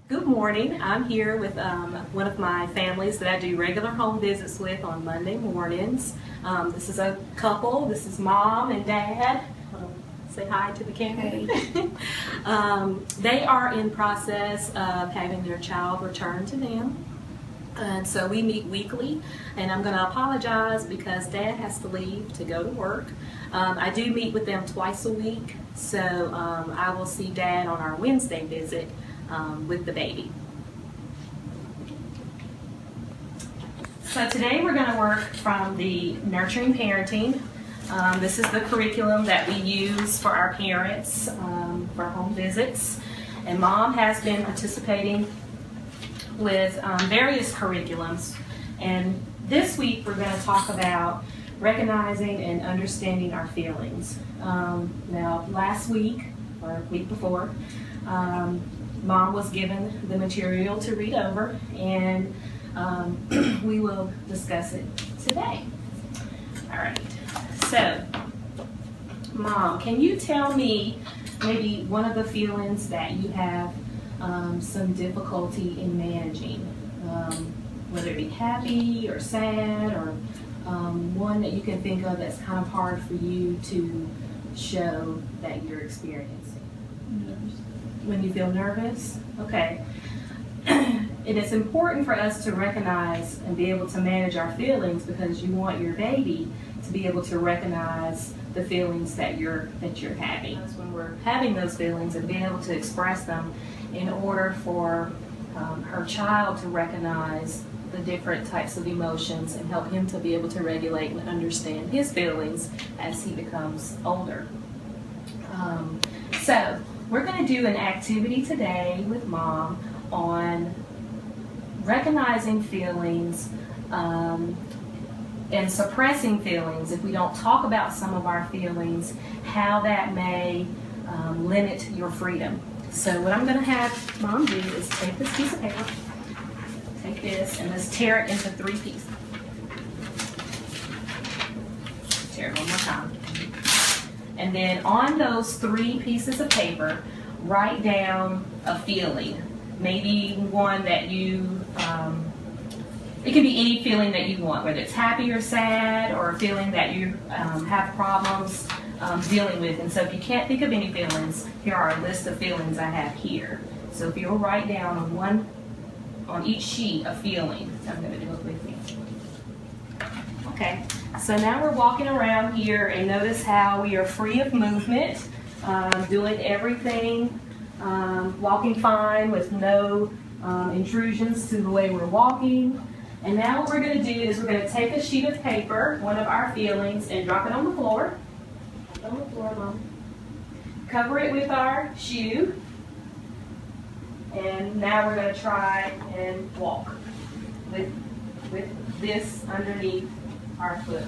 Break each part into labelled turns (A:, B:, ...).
A: Good morning. I'm here with one of my families that I do regular home visits with on Monday mornings. This is a couple. This is Mom and Dad. Say hi to the camera. They are in process of having their child returned to them. And so we meet weekly, and I'm going to apologize because Dad has to leave to go to work. I do meet with them twice a week, so I will see Dad on our Wednesday visit with the baby. So today we're going to work from the Nurturing Parenting. This is the curriculum that we use for our parents for home visits. And Mom has been participating with various curriculums. And this week we're going to talk about recognizing and understanding our feelings. Now last week, or week before, Mom was given the material to read over, and we will discuss it today. All right, so Mom, can you tell me maybe one of the feelings that you have some difficulty in managing, whether it be happy or sad, or one that you can think of that's kind of hard for you to show that you're experiencing? When you feel nervous? Okay. It is important for us to recognize and be able to manage our feelings because you want your baby to be able to recognize the feelings that you're having. When we're having those feelings and being able to express them in order for her child to recognize the different types of emotions and help him to be able to regulate and understand his feelings as he becomes older. So we're going to do an activity today with Mom on recognizing feelings and suppressing feelings. If we don't talk about some of our feelings, how that may limit your freedom. So what I'm going to have Mom do is take this piece of paper, take this, and let's tear it into 3 pieces. Tear it one more time. And then on those 3 pieces of paper, write down a feeling. Maybe one that you, it can be any feeling that you want, whether it's happy or sad, or a feeling that you have problems dealing with. And so if you can't think of any feelings, here are a list of feelings I have here. So if you'll write down on each sheet a feeling, I'm going to do it with me. Okay, so now we're walking around here, and notice how we are free of movement, doing everything, walking fine with no intrusions to the way we're walking. And now what we're going to do is we're going to take a sheet of paper, one of our feelings, and drop it on the floor. On the floor, Mom. Cover it with our shoe. And now we're going to try and walk with this underneath our foot.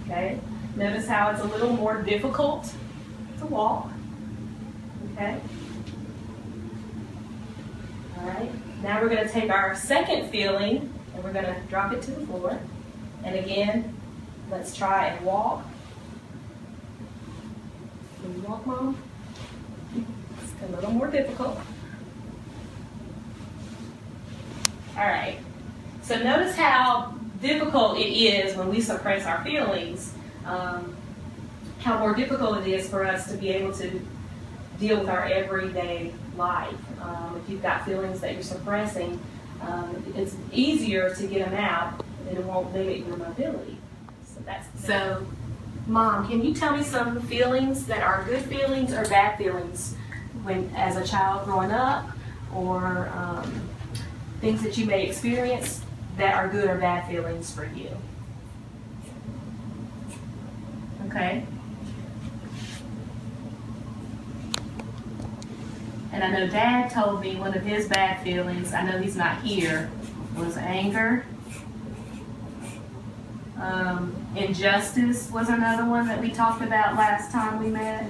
A: Okay? Notice how it's a little more difficult to walk. Okay? All right. Now we're going to take our second feeling and we're going to drop it to the floor. And again, let's try and walk. Can you walk, Mom? It's a little more difficult. All right. So notice how difficult it is when we suppress our feelings, how more difficult it is for us to be able to deal with our everyday life. If you've got feelings that you're suppressing, it's easier to get them out, and it won't limit your mobility. So, Mom, can you tell me some feelings that are good feelings or bad feelings when, as a child growing up, or things that you may experience that are good or bad feelings for you? Okay. And I know Dad told me one of his bad feelings, I know he's not here, was anger. Injustice was another one that we talked about last time we met.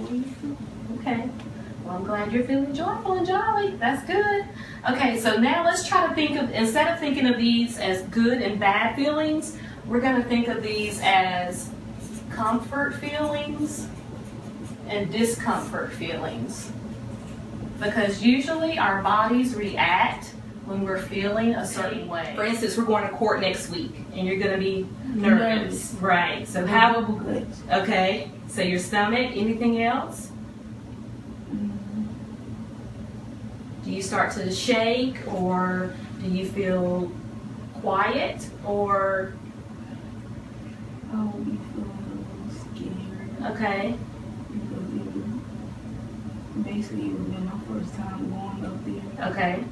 A: Okay. Well, I'm glad you're feeling joyful and jolly. That's good. Okay, so now let's try to think of, instead of thinking of these as good and bad feelings, we're going to think of these as comfort feelings and discomfort feelings. because usually our bodies react when we're feeling a certain way. For instance, we're going to court next week and you're going to be nervous. Right. So how, okay, so your stomach, anything else? Do you start to shake, or do you feel quiet, or?
B: Oh, we feel a little scared.
A: Okay.
B: Because basically it was my first time going up there.
A: Okay.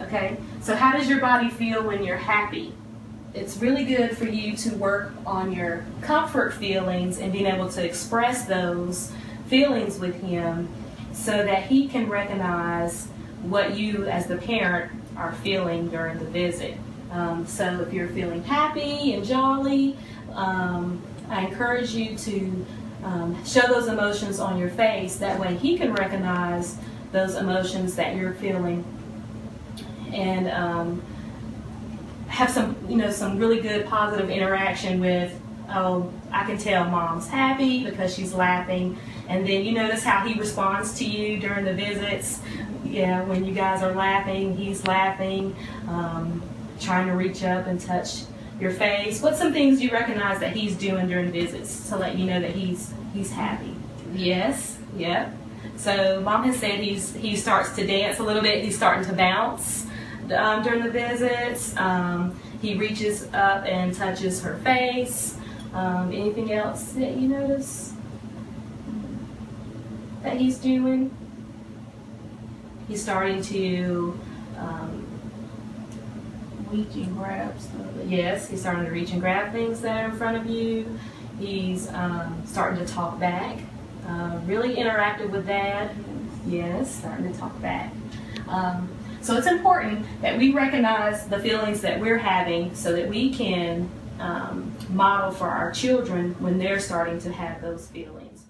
A: Okay. So how does your body feel when you're happy? It's really good for you to work on your comfort feelings and being able to express those feelings with him, so that he can recognize what you as the parent are feeling during the visit. So if you're feeling happy and jolly, I encourage you to show those emotions on your face. That way he can recognize those emotions that you're feeling, and have some really good positive interaction with, oh, I can tell mom's happy because she's laughing. And then you notice how he responds to you during the visits. Yeah, when you guys are laughing, he's laughing, trying to reach up and touch your face. What's some things you recognize that he's doing during visits to let you know that he's happy? Yes, yep. So mom has said he starts to dance a little bit. He's starting to bounce during the visits. He reaches up and touches her face. Anything else that you notice that he's doing? He's starting to
B: Reach and grab stuff.
A: yes, he's starting to reach and grab things that are in front of you. He's starting to talk back. Really interactive with Dad. Yes, starting to talk back. So it's important that we recognize the feelings that we're having, so that we can model for our children when they're starting to have those feelings.